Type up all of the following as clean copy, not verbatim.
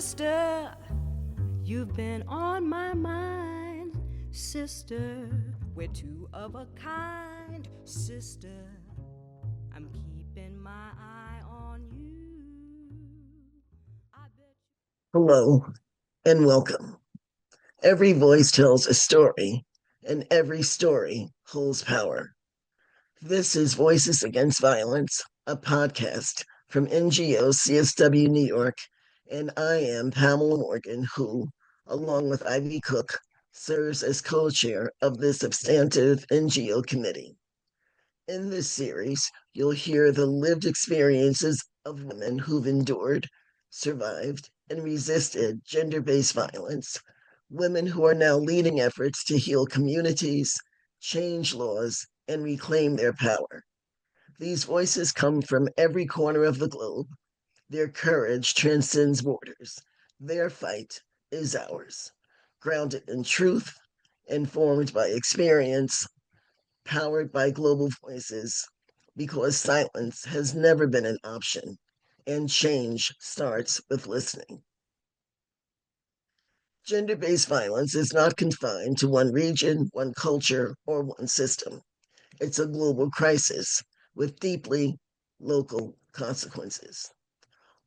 sister, you've been on my mind, sister. We're two of a kind, sister. I'm keeping my eye on you. I bet you. Hello and welcome. Every voice tells a story, and every story holds power. This is Voices Against Violence, a podcast from NGO CSW New York, and I am Pamela Morgan, who, along with Ivy Cook, serves as co chair of the substantive NGO Committee. In this series, you'll hear the lived experiences of women who've endured, survived, and resisted gender based violence, women who are now leading efforts to heal communities, change laws, and reclaim their power. These voices come from every corner of the globe. Their courage transcends borders. Their fight is ours, grounded in truth, informed by experience, powered by global voices, because silence has never been an option, and change starts with listening. Gender based violence is not confined to one region, one culture, or one system. It's a global crisis with deeply local consequences.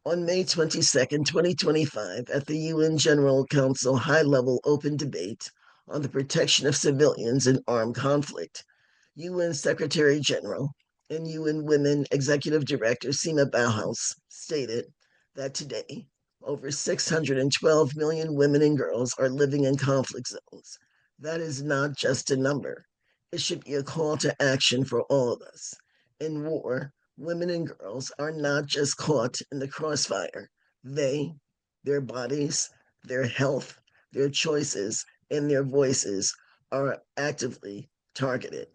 On May 22nd, 2025, at the UN General Council High Level Open Debate on the Protection of Civilians in Armed Conflict, UN Secretary General and UN Women Executive Director Sima Bauhaus stated that today, over 612 million women and girls are living in conflict zones. That is not just a number. It should be a call to action for all of us. In war, women and girls are not just caught in the crossfire. They, their bodies, their health, their choices, and their voices are actively targeted.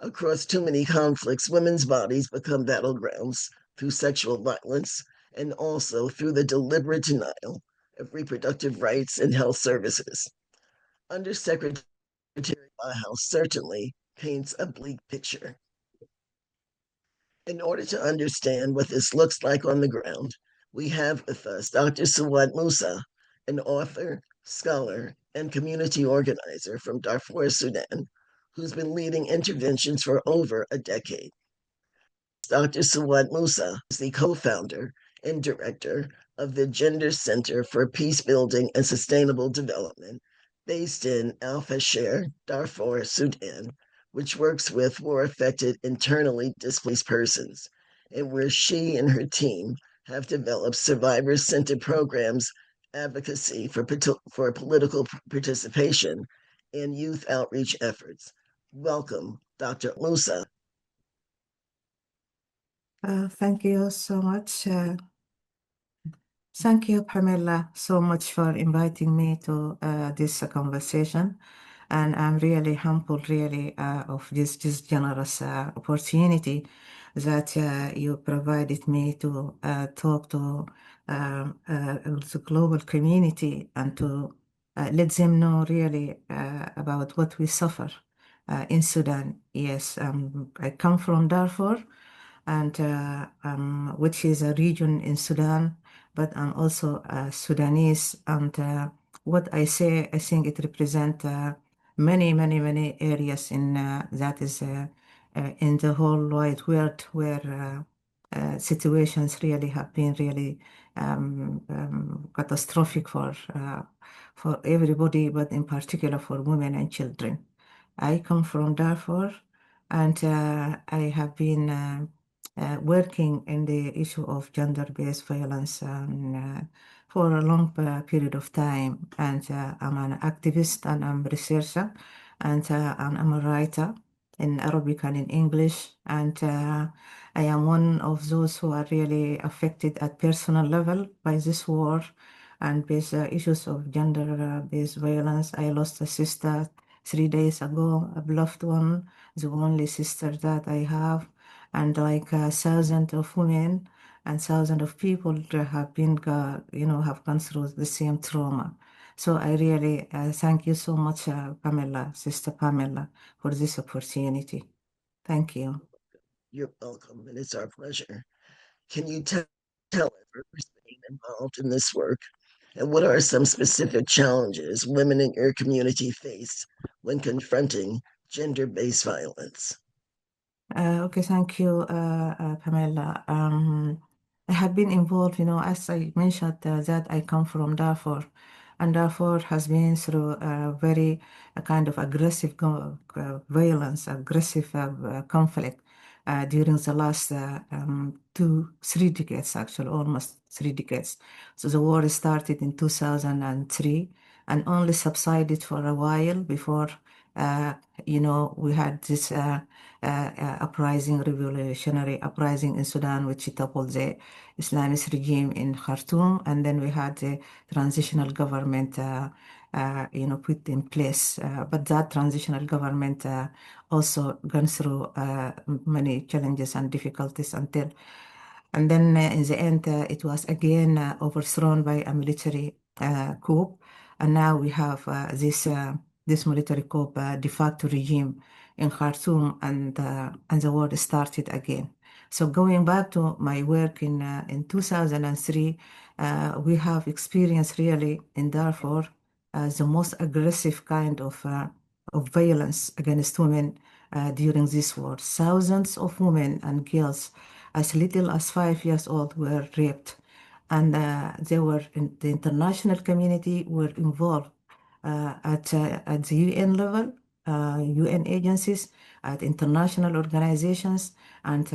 Across too many conflicts, women's bodies become battlegrounds through sexual violence and also through the deliberate denial of reproductive rights and health services. Undersecretary House certainly paints a bleak picture. In order to understand what this looks like on the ground, we have with us Dr. Suad Musa, an author, scholar, and community organizer from Darfur, Sudan, who's been leading interventions for over a decade. Dr. Suad Musa is the co founder and director of the Gender Center for Peace Building and Sustainable Development, based in Al Fasher, Darfur, Sudan, which works with war affected, internally displaced persons, and where she and her team have developed survivor centered programs, advocacy for political participation, and youth outreach efforts. Welcome, Dr. Musa. Thank you so much. Thank you, Pamela, so much for inviting me to this conversation. And I'm really humble, really, of this generous opportunity that you provided me to talk to the global community and to let them know really about what we suffer in Sudan. Yes, I come from Darfur, and which is a region in Sudan, but I'm also Sudanese. And what I say, I think it represents many areas in that is in the whole wide world where situations really have been really catastrophic for everybody, but in particular for women and children. I come from Darfur, and I have been working in the issue of gender-based violence for a long period of time. And I'm an activist and I'm a researcher, and I'm a writer in Arabic and in English. And I am one of those who are really affected at personal level by this war and these issues of gender-based violence. I lost a sister 3 days ago, a beloved one, the only sister that I have, and like thousands of women and thousands of people have been, have gone through the same trauma. So I really thank you so much, Pamela, Sister Pamela, for this opportunity. Thank you. You're welcome, and it's our pleasure. Can you tell us, being involved in this work, And what are some specific challenges women in your community face when confronting gender-based violence? Okay, thank you, Pamela. I have been involved, as I mentioned, that I come from Darfur, and Darfur has been through a very kind of aggressive violence, aggressive conflict during the last 3 decades, actually, almost 3 decades. So the war started in 2003 and only subsided for a while before, uh, we had this. Uprising, revolutionary uprising in Sudan, which toppled the Islamist regime in Khartoum, and then we had the transitional government, put in place. But that transitional government also gone through many challenges and difficulties and then in the end, it was again overthrown by a military coup, and now we have this military coup de facto regime in Khartoum, and the war started again. So going back to my work in 2003, we have experienced really in Darfur the most aggressive kind of violence against women during this war. Thousands of women and girls as little as 5 years old were raped, and they were in the international community were involved at the UN level, UN agencies, at international organizations, and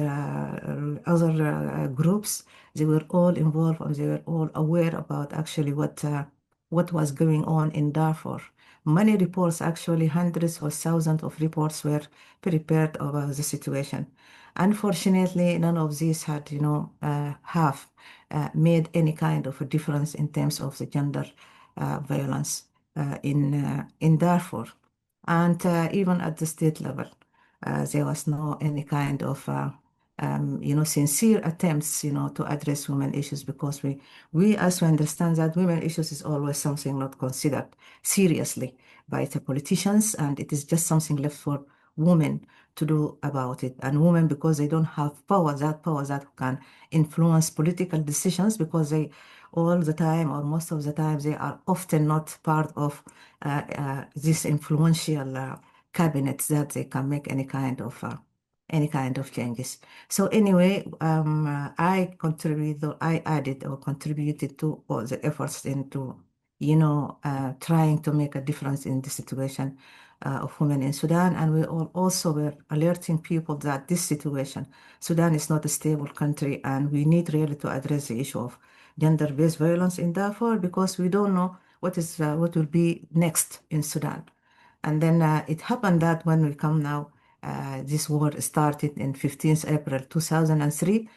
other groups. They were all involved, and they were all aware about actually what was going on in Darfur. Many reports, actually hundreds or thousands of reports, were prepared about the situation. Unfortunately, none of these had, have made any kind of a difference in terms of the gender violence in Darfur, and even at the state level, there was no any kind of sincere attempts, to address women issues because we also understand that women issues is always something not considered seriously by the politicians, and it is just something left for women to do about it. And women, because they don't have power that can influence political decisions, because they all the time or most of the time they are often not part of this influential cabinets that they can make any kind of changes. So anyway, I added or contributed to all the efforts into, trying to make a difference in the situation of women in Sudan. And we all also were alerting people that this situation, Sudan is not a stable country, and we need really to address the issue of gender-based violence in Darfur because we don't know what will be next in Sudan. And then it happened that when we come now, this war started in 15th April 2003.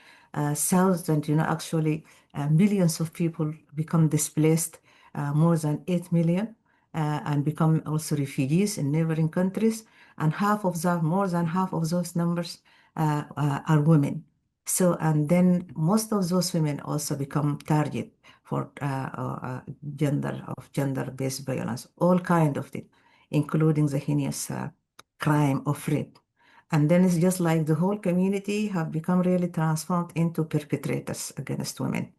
Thousands, actually millions of people become displaced, more than 8 million, and become also refugees in neighboring countries. And more than half of those numbers are women. So, and then most of those women also become target for gender-based violence, all kind of it, including the heinous crime of rape. And then it's just like the whole community have become really transformed into perpetrators against women.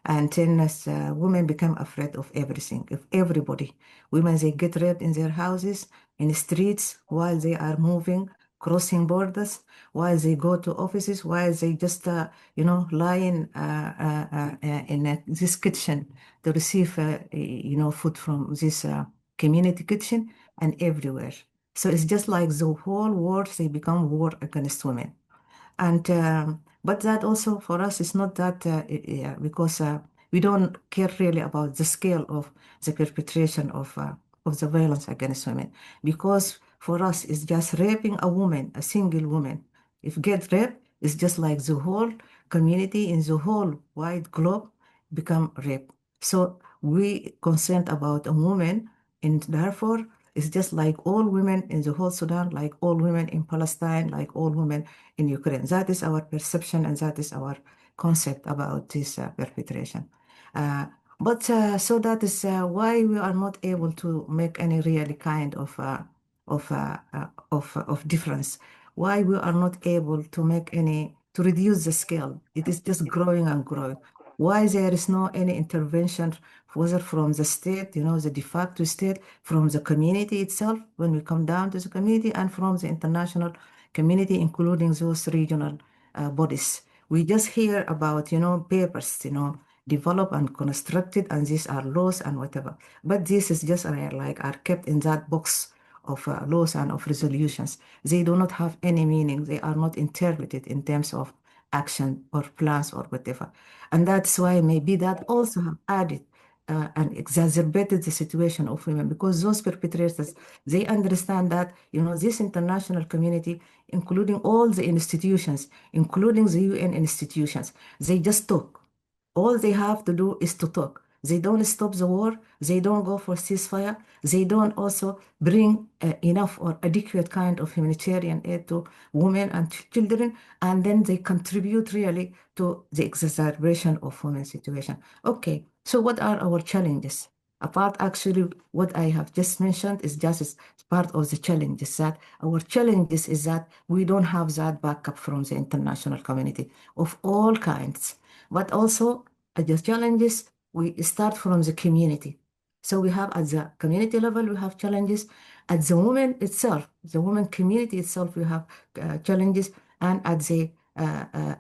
And then as women become afraid of everything, of everybody. Women, they get raped in their houses, in the streets, while they are moving, crossing borders, while they go to offices, while they just, lying in this kitchen to receive, food from this community kitchen and everywhere. So it's just like the whole world, they become war against women. And but that also for us is not that because we don't care really about the scale of the perpetration of the violence against women, because for us it's just raping a woman, a single woman. If get raped, it's just like the whole community in the whole wide globe become rape. So we concerned about a woman in Darfur. It's just like all women in the whole Sudan, like all women in Palestine, like all women in Ukraine. That is our perception and that is our concept about this perpetration. But so that is why we are not able to make any really kind of difference. Why we are not able to make any to reduce the scale. It is just growing and growing. Why there is no any intervention, whether from the state, the de facto state, from the community itself, when we come down to the community, and from the international community, including those regional bodies. We just hear about, papers, developed and constructed, and these are laws and whatever. But this is just like are kept in that box of laws and of resolutions. They do not have any meaning. They are not interpreted in terms of action or plans or whatever. And that's why maybe that also have added and exacerbated the situation of women, because those perpetrators, they understand that, this international community, including all the institutions, including the UN institutions, they just talk. All they have to do is to talk. They don't stop the war. They don't go for ceasefire. They don't also bring enough or adequate kind of humanitarian aid to women and children. And then they contribute really to the exacerbation of women's situation. Okay, so what are our challenges? Apart, actually, what I have just mentioned is just part of the challenges. That our challenges is that we don't have that backup from the international community of all kinds. But also, the challenges, we start from the community. So we have at the community level, we have challenges. At the women itself, the women community itself, we have challenges. And at the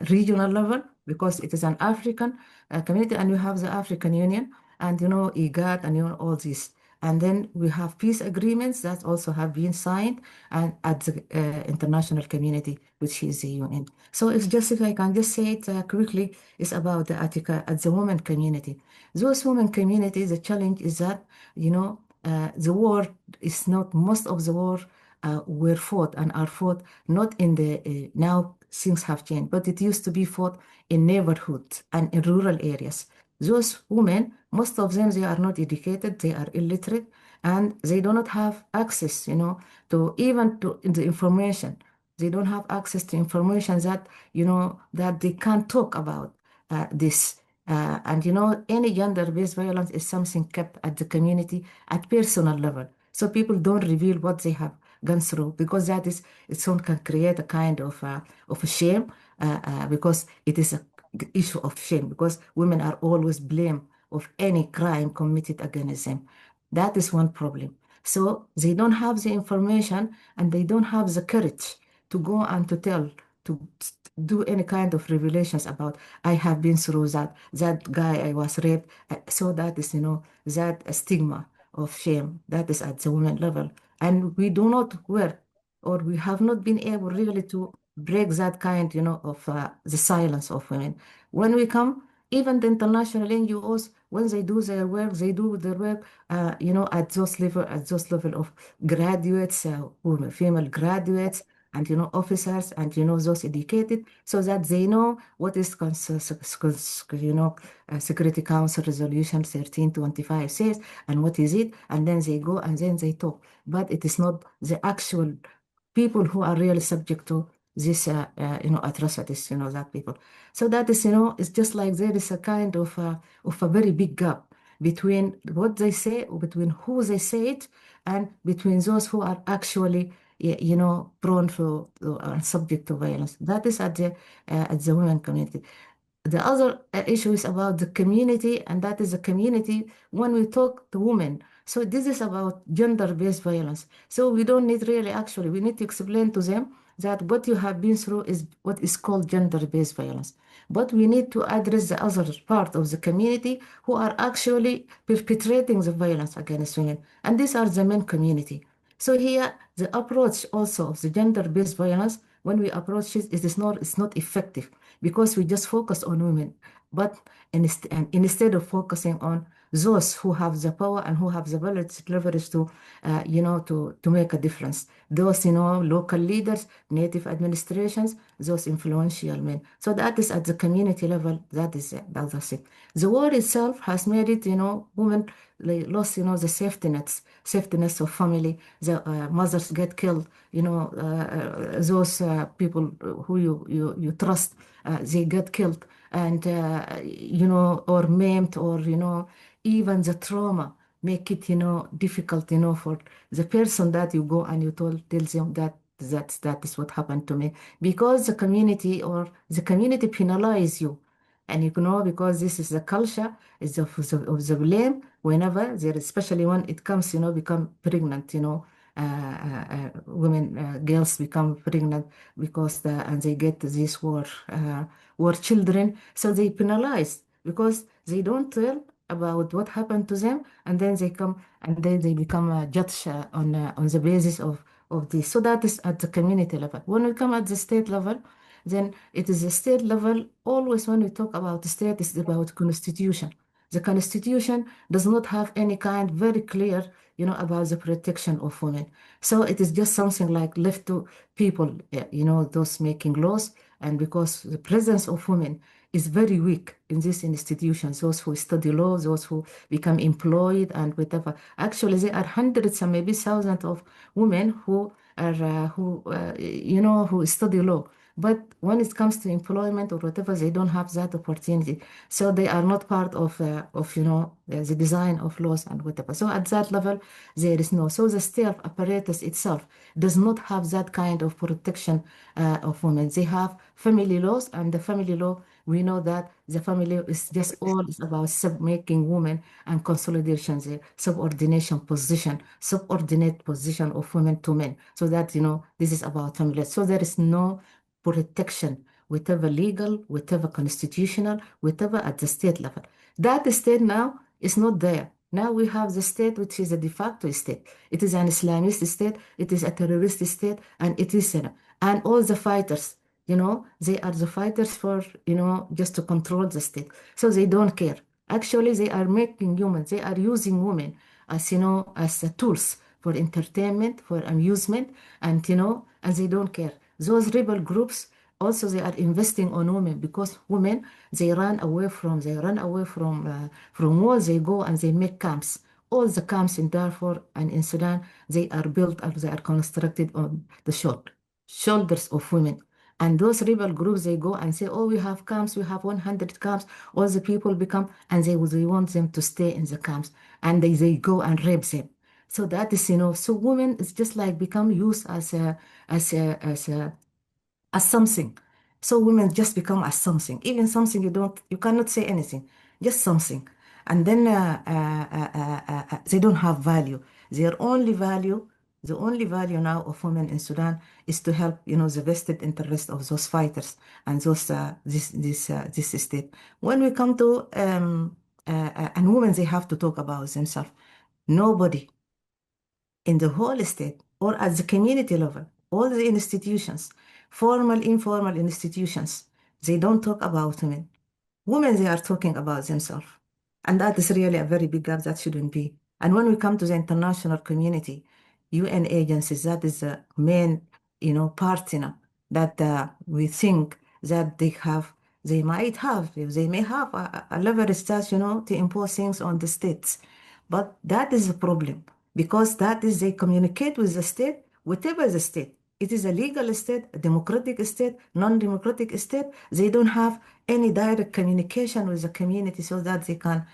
regional level, because it is an African community, and we have the African Union, and IGAD, and all this. And then we have peace agreements that also have been signed and at the international community, which is the UN. So it's just, if I can just say it quickly, it's about the Attica at the women community. Those women community, the challenge is that, the war is not, most of the war were fought and are fought not in the, now things have changed, but it used to be fought in neighborhoods and in rural areas. Those women, most of them, they are not educated, they are illiterate, and they do not have access, to even to the information. They don't have access to information that, that they can talk about this. And, any gender-based violence is something kept at the community, at personal level. So people don't reveal what they have gone through, because that is, its own can create a kind of a shame, because it is a issue of shame, because women are always blamed of any crime committed against them. That is one problem. So they don't have the information, and they don't have the courage to go and to tell, to do any kind of revelations about, I have been through that guy, I was raped. So that is, that stigma of shame, that is at the women level. And we do not work, or we have not been able really to break that kind, of the silence of women. When we come, even the international NGOs, when they do their work, they do their work, at those level of graduates, women, female graduates, and officers, and those educated, so that they know what is Security Council Resolution 1325 says, and what is it, and then they go and then they talk. But it is not the actual people who are really subject to this, atrocities, that people. So that is, it's just like there is a kind of a very big gap between what they say, or between who they say it, and between those who are actually, prone to, subject to violence. That is at the women community. The other issue is about the community, and that is the community when we talk to women. So this is about gender-based violence. So we don't need really, actually, we need to explain to them that what you have been through is what is called gender-based violence. But we need to address the other part of the community who are actually perpetrating the violence against women. And these are the men community. So here, the approach also of the gender-based violence, when we approach it, it's not effective, because we just focus on women. But instead of focusing on those who have the power and who have the leverage to, to make a difference. Those, local leaders, native administrations, those influential men. So that is at the community level. That is the other thing. The war itself has made it, women lost, the safety nets of family. The mothers get killed. Those people who you trust, they get killed, and or maimed, or even the trauma make it difficult for the person that you go and you tells them that is what happened to me, because the community penalize you And because this is the culture, is of the blame whenever there, especially when it comes, become pregnant, women, girls become pregnant because and they get these war children, so they penalize because they don't tell about what happened to them, and then they come and then they become a judge on the basis of this. So that is at the community level. When we come at the state level, then it is the state level. Always when we talk about the state, it's about constitution. The constitution does not have any kind very clear, about the protection of women. So it is just something like left to people, those making laws. And because the presence of women is very weak in these institutions, those who study law, those who become employed and whatever. Actually, there are hundreds and maybe thousands of women who are who study law. But when it comes to employment or whatever, they don't have that opportunity. So they are not part of the design of laws and whatever. So at that level, there is no. So the state apparatus itself does not have that kind of protection of women. They have family laws, and the family law, we know that the family is just all is about making women and consolidation, the subordinate position of women to men. So that, this is about family. So there is no protection, whatever legal, whatever constitutional, whatever at the state level. That state now is not there. Now we have the state, which is a de facto state. It is an Islamist state, it is a terrorist state, and it is, and all the fighters, they are the fighters for, just to control the state. So they don't care. Actually, they are making humans, they are using women as, as tools for entertainment, for amusement, and, and they don't care. Those rebel groups also they are investing on women because women they run away from war. They go and they make camps. All the camps in Darfur and in Sudan they are built and they are constructed on the shoulders of women. And those rebel groups they go and say, oh, we have camps, we have 100 camps. All the people become and they want them to stay in the camps and they go and rape them. So that is, so women is just like become used as something. So women just become as something, even something you cannot say anything, just something. And then they don't have value. Their only value, the only value now of women in Sudan is to help, the vested interest of those fighters and those this state. When we come to and women, they have to talk about themselves. Nobody in the whole state or at the community level, all the institutions, formal, informal institutions, they don't talk about women. Women, they are talking about themselves. And that is really a very big gap that shouldn't be. And when we come to the international community, UN agencies, that is the main, partner that we think that they may have a leverage that, to impose things on the states. But that is a problem because that is they communicate with the state, whatever the state. It is a legal state, a democratic state, non-democratic state. They don't have any direct communication with the community so that they can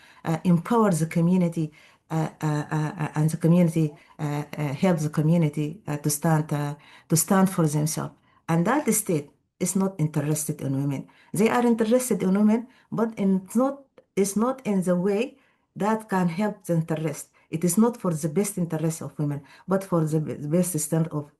empower the community and the community help the community to stand for themselves. And that state is not interested in women. They are interested in women, but it's not in the way that can help the interest. It is not for the best interest of women, but for the best stand of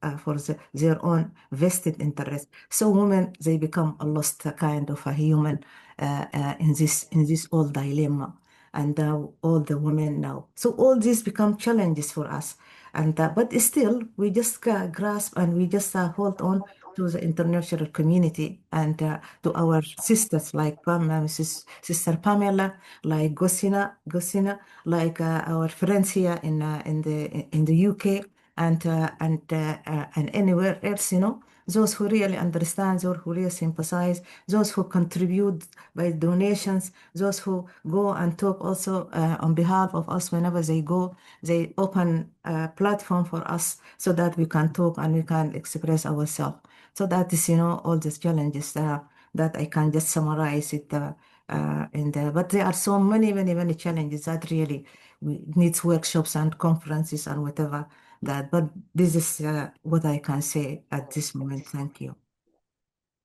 their own vested interest. So women they become a lost kind of a human in this old dilemma, and all the women now. So all these become challenges for us, and but still we just grasp and we just hold on to the international community and to our sisters like Sister Pamela, like Gosina, like our friends here in the UK and anywhere else, those who really understand, those who really sympathize, those who contribute by donations, those who go and talk also on behalf of us whenever they go, they open a platform for us so that we can talk and we can express ourselves. So that is, all these challenges that I can just summarize it but there are so many challenges that really needs workshops and conferences and whatever that. But this is what I can say at this moment. Thank you.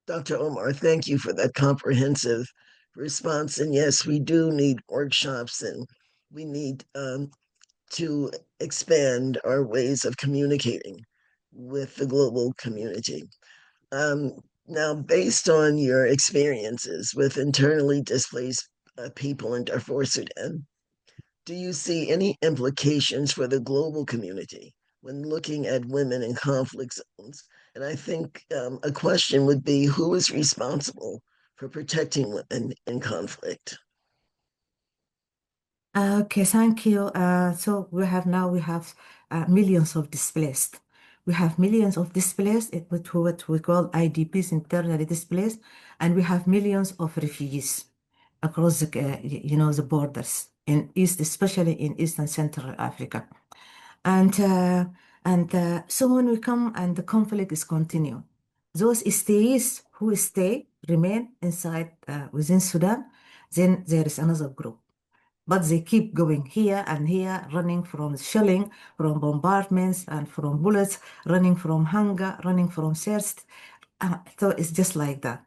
Dr. Omar, thank you for that comprehensive response. And yes, we do need workshops, and we need to expand our ways of communicating with the global community. Um, Now, based on your experiences with internally displaced people in Darfur, Sudan, do you see any implications for the global community when looking at women in conflict zones? And I think a question would be, who is responsible for protecting women in conflict? Okay, thank you. So we have millions of displaced. We have millions of displaced, what we call IDPs, internally displaced, and we have millions of refugees across the borders in East, especially in East and Central Africa. And so when we come and the conflict is continue, those stays who stay remain inside within Sudan, then there is another group, but they keep going here and here, running from shelling, from bombardments, and from bullets, running from hunger, running from thirst. So it's just like that.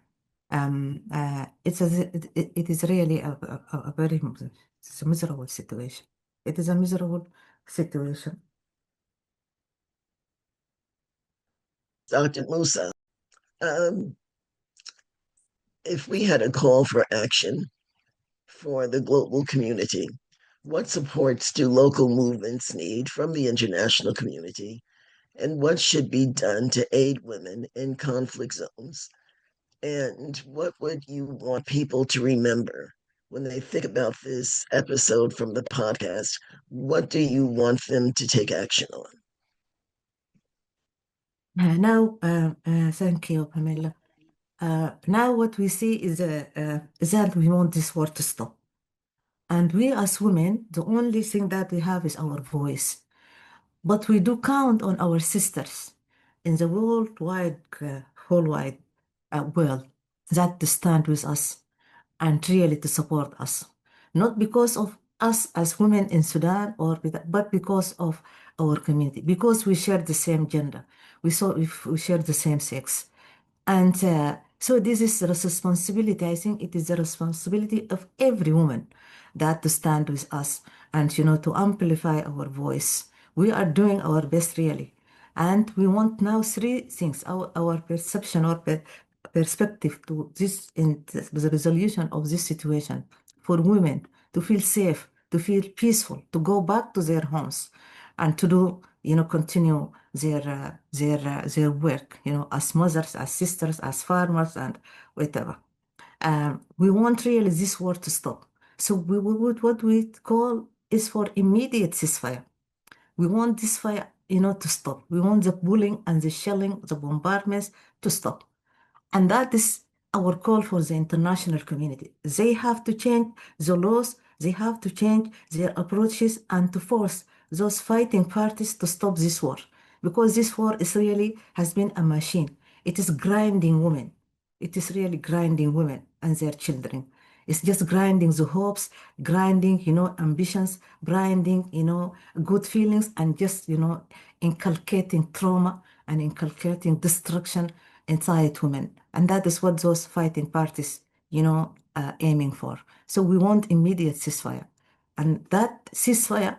It is really a very it's a miserable situation. It is a miserable situation. Dr. Musa, um, if we had a call for action for the global community, what supports do local movements need from the international community? And what should be done to aid women in conflict zones? And what would you want people to remember when they think about this episode from the podcast? What do you want them to take action on? Thank you, Pamela. Now what we see is that we want this war to stop. And we as women, the only thing that we have is our voice. But we do count on our sisters in the whole wide world that to stand with us and really to support us. Not because of us as women in Sudan, but because of our community, because we share the same gender, we share the same sex. And so this is the responsibility. I think it is the responsibility of every woman that to stand with us and, to amplify our voice. We are doing our best, really. And we want now three things, our perception or perspective to this in the resolution of this situation for women to feel safe, to feel peaceful, to go back to their homes and to do, continue their work, as mothers, as sisters, as farmers, and whatever. We want really this war to stop. So what we call is for immediate ceasefire. We want this fire, to stop. We want the bullying and the shelling, the bombardments to stop. And that is our call for the international community. They have to change the laws, they have to change their approaches and to force those fighting parties to stop this war. Because this war is really has been a machine. It is grinding women. It is really grinding women and their children. It's just grinding the hopes, grinding, ambitions, grinding, good feelings, and just, inculcating trauma and inculcating destruction inside women. And that is what those fighting parties, are aiming for. So we want immediate ceasefire. And that ceasefire,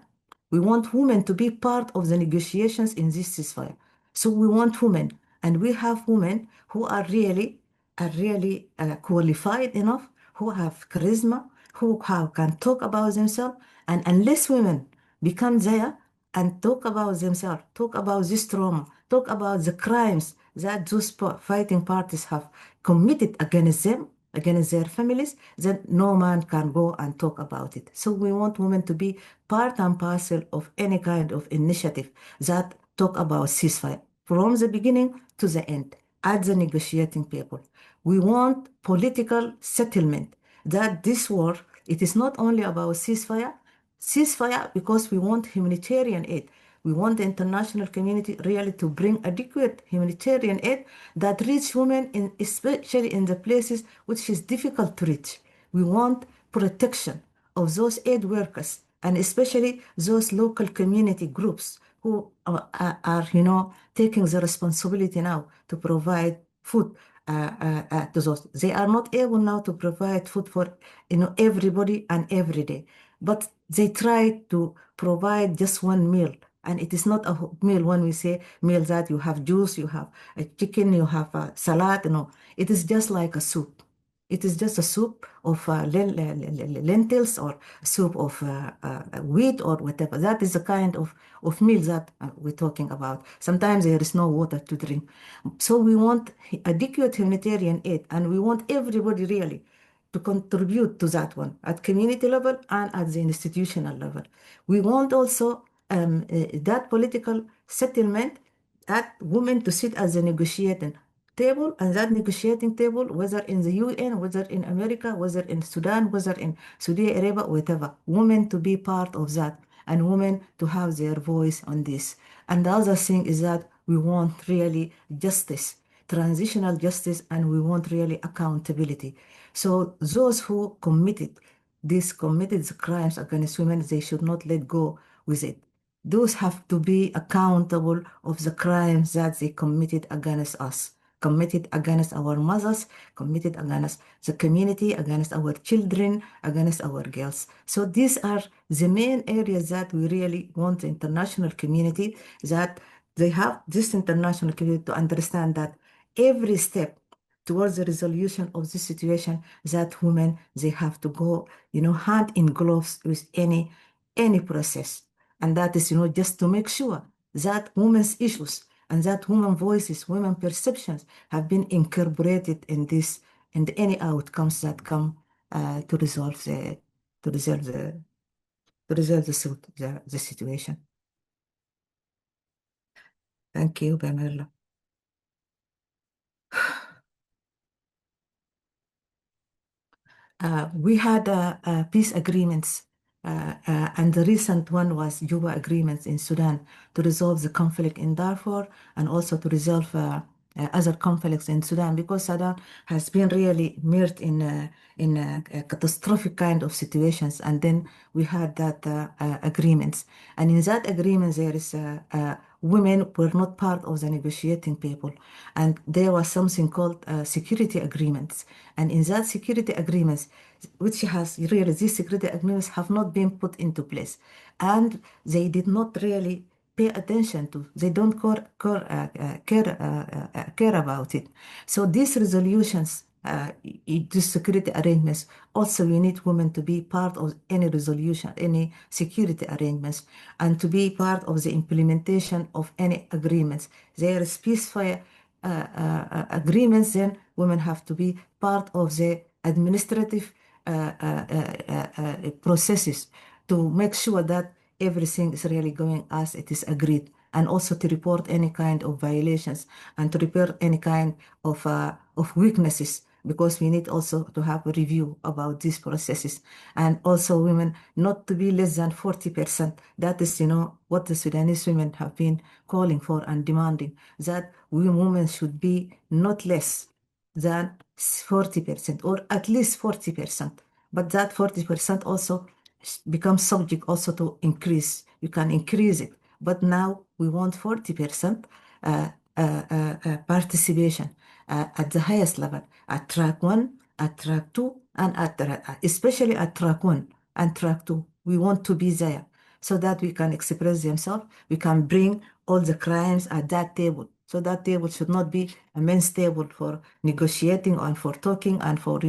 we want women to be part of the negotiations in this ceasefire. So we want women, and we have women who are really qualified enough, who have charisma, can talk about themselves. And unless women become there and talk about themselves, talk about this trauma, talk about the crimes that those fighting parties have committed against them, against their families, then no man can go and talk about it. So we want women to be part and parcel of any kind of initiative that talk about ceasefire from the beginning to the end at the negotiating table. We want political settlement, that this war, it is not only about ceasefire because we want humanitarian aid. We want the international community really to bring adequate humanitarian aid that reach women, especially in the places which is difficult to reach. We want protection of those aid workers and especially those local community groups who are taking the responsibility now to provide food to those. They are not able now to provide food for everybody and every day, but they try to provide just one meal. And it is not a meal when we say meal that you have juice, you have a chicken, you have a salad. No, it is just like a soup. It is just a soup of lentils or soup of wheat or whatever. That is the kind of meal that we're talking about. Sometimes there is no water to drink. So we want adequate humanitarian aid, and we want everybody really to contribute to that one at community level and at the institutional level. We want also that political settlement at women to sit at the negotiating table, and that negotiating table, whether in the UN, whether in America, whether in Sudan, whether in Saudi Arabia, whatever, women to be part of that and women to have their voice on this. And the other thing is that we want really justice, transitional justice, and we want really accountability. So those who committed the crimes against women, they should not let go with it. Those have to be accountable of the crimes that they committed against us, committed against our mothers, committed against the community, against our children, against our girls. So these are the main areas that we really want the international community, that they have this international community to understand that every step towards the resolution of this situation, that women, they have to go, hand in gloves with any process. And that is, just to make sure that women's issues and that women voices, women perceptions have been incorporated in this and any outcomes that come to resolve to resolve the to resolve the situation. Thank you, Pamela. We had peace agreements, and the recent one was Juba agreements in Sudan to resolve the conflict in Darfur and also to resolve other conflicts in Sudan, because Sudan has been really mired in a catastrophic kind of situations. And then we had that agreements, and in that agreement there is women were not part of the negotiating people, and there was something called security agreements. And in that security agreements, which has really, these security agreements have not been put into place, and they did not really pay attention to. They don't care about it. So these resolutions, these security arrangements, also we need women to be part of any resolution, any security arrangements, and to be part of the implementation of any agreements. There is peacefire agreements, then women have to be part of the administrative processes to make sure that everything is really going as it is agreed, and also to report any kind of violations and to report any kind of weaknesses, because we need also to have a review about these processes. And also women not to be less than 40%. That is, what the Sudanese women have been calling for and demanding, that we women should be not less than 40% or at least 40%. But that 40% also becomes subject also to increase. You can increase it. But now we want 40% participation at the highest level, at track one, at track two, and especially at track one and track two. We want to be there so that we can express themselves. We can bring all the crimes at that table. So that table should not be a men's table for negotiating and for talking and for,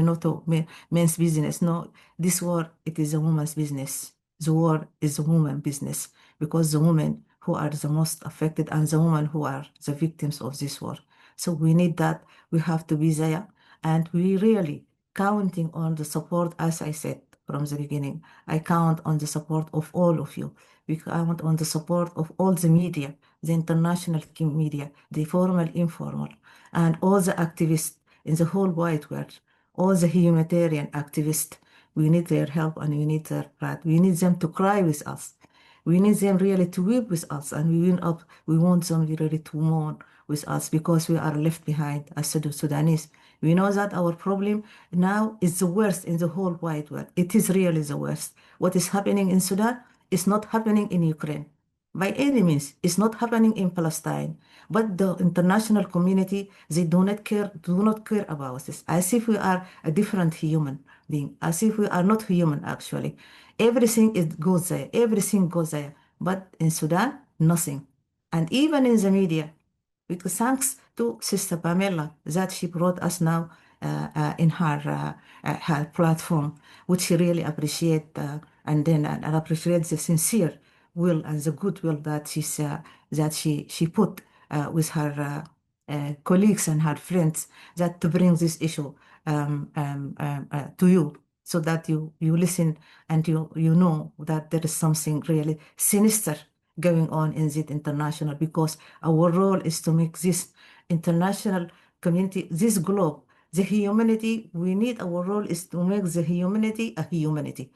men's business. No, this war, it is a woman's business. The war is a woman's business, because the women who are the most affected and the women who are the victims of this war. So we need that. We have to be there. And we really counting on the support, as I said from the beginning. I count on the support of all of you. We count on the support of all the media, the international media, the formal, informal, and all the activists in the whole wide world, all the humanitarian activists. We need their help and we need their pride. We need them to cry with us. We need them really to weep with us, and we want them really to mourn with us, because we are left behind as Sudanese. We know that our problem now is the worst in the whole wide world. It is really the worst. What is happening in Sudan is not happening in Ukraine. by any means. It's not happening in Palestine. But the international community, they do not care about this, as if we are a different human being, as if we are not human actually. Everything goes there, everything goes there. But in Sudan, nothing. And even in the media, because thanks to Sister Pamela that she brought us now in her platform, which she really appreciate and appreciate the sincere will and the goodwill that she put with her colleagues and her friends that to bring this issue to you so that you listen and you know that there is something really sinister going on in the international, because our role is to make this international community, this globe, the humanity we need. Our role is to make the humanity a humanity.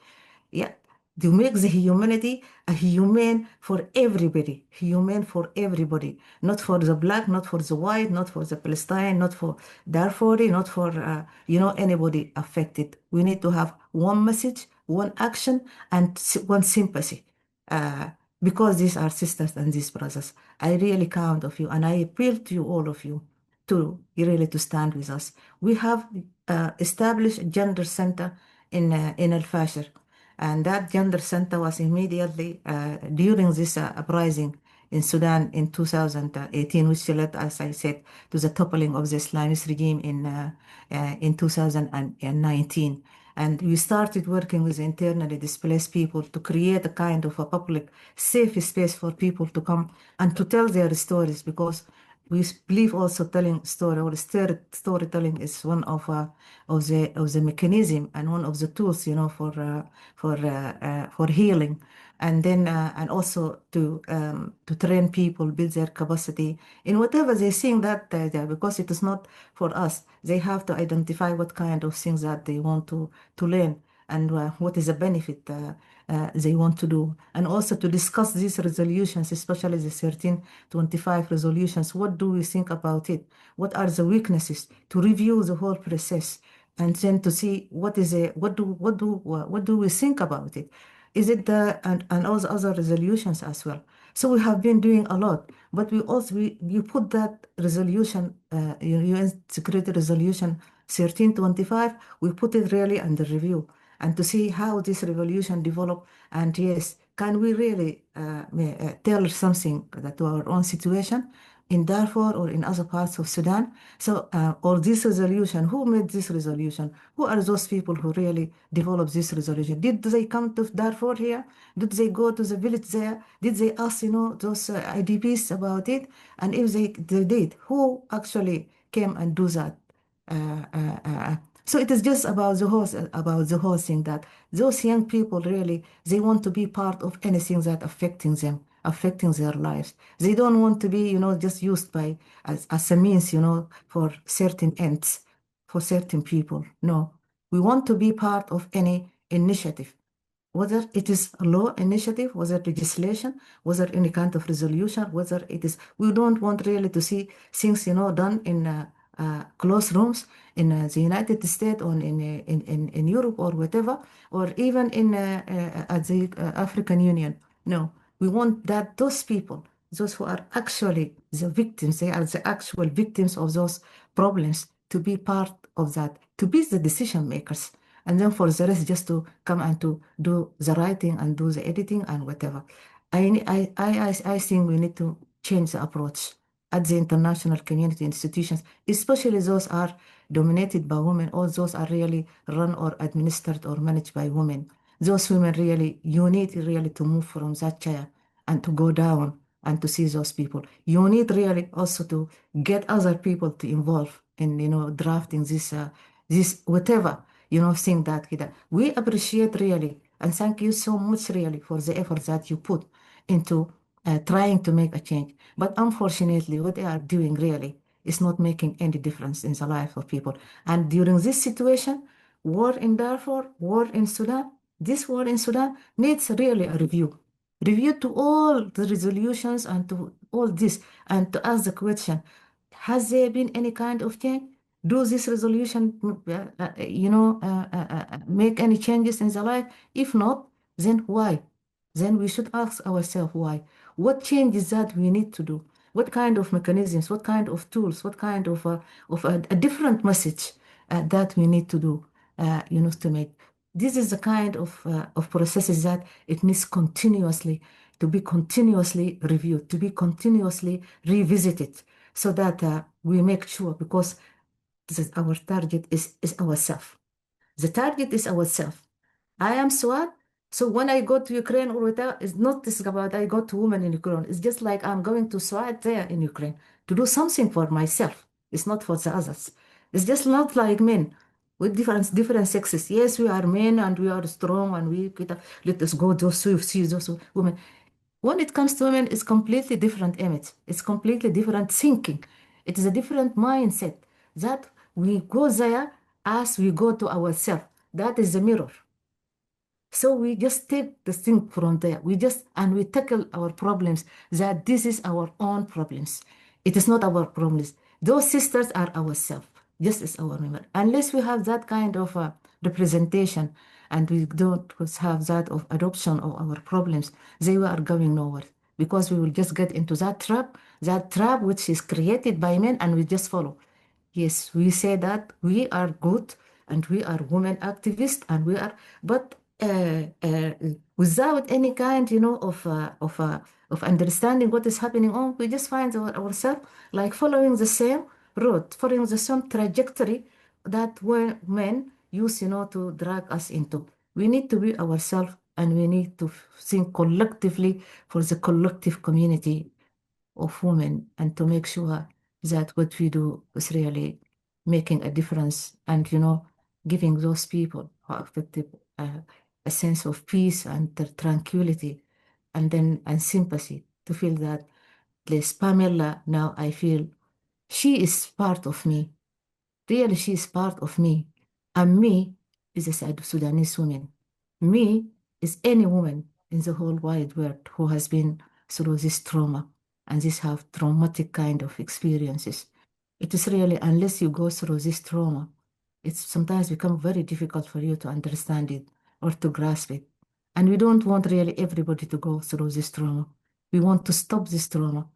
Yeah, to make the humanity a human for everybody, human for everybody, not for the black, not for the white, not for the Palestine, not for Darfur, not for anybody affected. We need to have one message, one action, and one sympathy. Uh, because these are sisters and these brothers. I really count of you, and I appeal to you, all of you, to really to stand with us. We have established gender center in Al Fashir, and that gender center was immediately during this uprising in Sudan in 2018, which led, as I said, to the toppling of the Islamist regime in 2019. And we started working with internally displaced people to create a kind of a public safe space for people to come and to tell their stories, because we believe also telling story or storytelling is one of the mechanism and one of the tools, for healing, and then and also to train people, build their capacity in whatever they think that because it is not for us. They have to identify what kind of things that they want to learn, and what is the benefit they want to do, and also to discuss these resolutions, especially the 1325 resolutions. What do we think about it? What are the weaknesses? To review the whole process, and then to see what do we think about it? Is it and all the other resolutions as well. So we have been doing a lot, but you put that resolution, UN Security Resolution 1325, we put it really under review, and to see how this revolution developed. And yes, can we really tell something to our own situation in Darfur or in other parts of Sudan? So, or this resolution, who made this resolution? Who are those people who really developed this resolution? Did they come to Darfur here? Did they go to the village there? Did they ask, those IDPs about it? And if they did, who actually came and do that? Uh, uh, uh, so it is just about the whole thing, that those young people really, they want to be part of anything that affecting them, affecting their lives. They don't want to be, just used by as a means, for certain ends, for certain people. No, we want to be part of any initiative, whether it is a law initiative, whether legislation, whether any kind of resolution, whether it is, we don't want really to see things, done in closed rooms in the United States or in Europe or whatever, or even at the African Union. No, we want that those people, those who are actually the victims, they are the actual victims of those problems, to be part of that, to be the decision makers, and then for the rest just to come and to do the writing and do the editing and whatever. I think we need to change the approach at the international community institutions, especially those are dominated by women, or those are really run or administered or managed by women. Those women really, you need really to move from that chair and to go down and to see those people. You need really also to get other people to involve in, drafting this whatever, thing that we appreciate really, and thank you so much really for the effort that you put into trying to make a change. But unfortunately, what they are doing really is not making any difference in the life of people. And during this situation, war in Darfur, war in Sudan, this war in Sudan needs really a review. Review to all the resolutions and to all this, and to ask the question, has there been any kind of change? Do this resolution, make any changes in the life? If not, then why? Then we should ask ourselves why. What changes that we need to do? What kind of mechanisms, what kind of tools, what kind of a different message that we need to do, to make. This is the kind of processes that it needs continuously to be continuously reviewed, to be continuously revisited, so that we make sure, because our target is ourself. The target is ourself. I am Suad. So when I go to Ukraine or whatever, it's not this about I go to women in Ukraine. It's just like I'm going to Suad there in Ukraine to do something for myself. It's not for the others. It's just not like men with different sexes. Yes, we are men and we are strong and let us go to see those women. When it comes to women, it's completely different image. It's completely different thinking. It is a different mindset that we go there as we go to ourselves. That is the mirror. So we just take the thing from there. And we tackle our problems that this is our own problems. It is not our problems. Those sisters are ourselves, just as our member. Unless we have that kind of representation and we don't have that of adoption of our problems, they are going nowhere, because we will just get into that trap which is created by men, and we just follow. Yes, we say that we are good and we are women activists and we are, but without any kind, of understanding what is happening on, we just find ourselves like following the same road, following the same trajectory that when men use, to drag us into. We need to be ourselves and we need to think collectively for the collective community of women, and to make sure that what we do is really making a difference, and giving those people who are affected a sense of peace and tranquility, and sympathy, to feel that this Pamela, now I feel she is part of me. Really, she is part of me. And me is a Sudanese woman. Me is any woman in the whole wide world who has been through this trauma and this have traumatic kind of experiences. It is really, unless you go through this trauma, it's sometimes become very difficult for you to understand it or to grasp it. And we don't want really everybody to go through this trauma. We want to stop this trauma.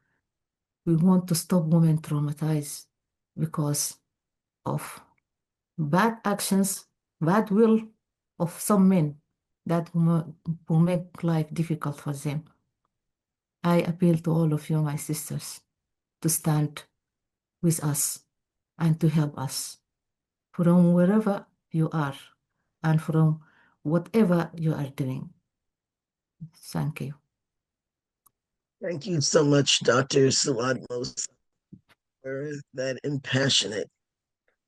We want to stop women traumatized because of bad actions, bad will of some men that will make life difficult for them. I appeal to all of you, my sisters, to stand with us and to help us from wherever you are and from whatever you are doing. Thank you. Thank you so much, Dr. Suad Musa, for that impassionate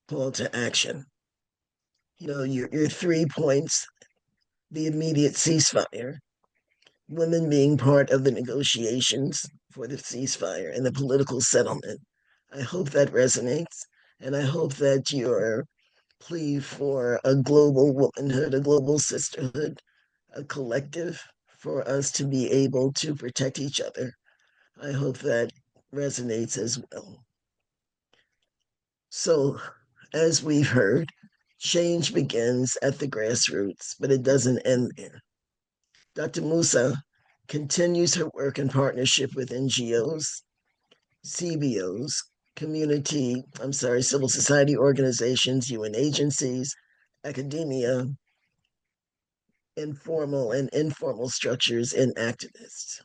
call to action. Your 3 points: the immediate ceasefire, women being part of the negotiations for the ceasefire and the political settlement. I hope that resonates, and I hope that your plea for a global womanhood, a global sisterhood, a collective for us to be able to protect each other, I hope that resonates as well. So, as we've heard, change begins at the grassroots, but it doesn't end there. Dr. Musa continues her work in partnership with NGOs, CBOs, civil society organizations, UN agencies, academia, informal and informal structures, and activists.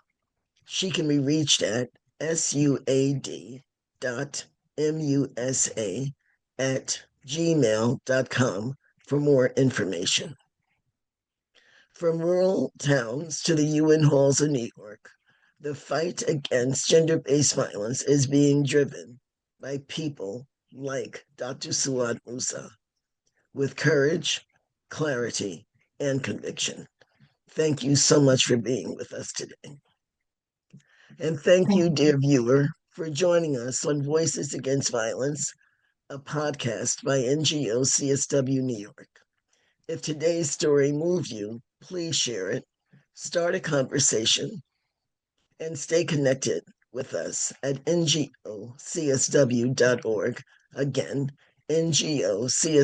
She can be reached at suad.musa@gmail.com for more information. From rural towns to the UN halls of New York, the fight against gender-based violence is being driven by people like Dr. Suad Musa with courage, clarity, and conviction. Thank you so much for being with us today. And thank you, dear viewer, for joining us on Voices Against Violence, a podcast by NGO CSW New York. If today's story moved you, please share it, start a conversation, and stay connected with us at ngocsw.org. Again, ngocsw.org.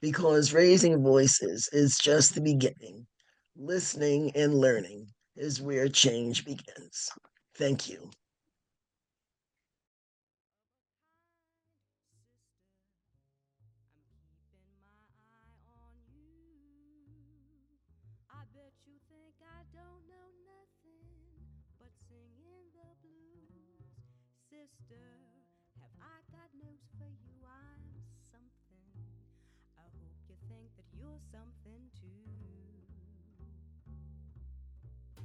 Because raising voices is just the beginning. Listening and learning is where change begins. Thank you. I bet you think I don't know nothing but singing the blues. Sister, have I got news for you? I'm something. I hope you think that you're something too.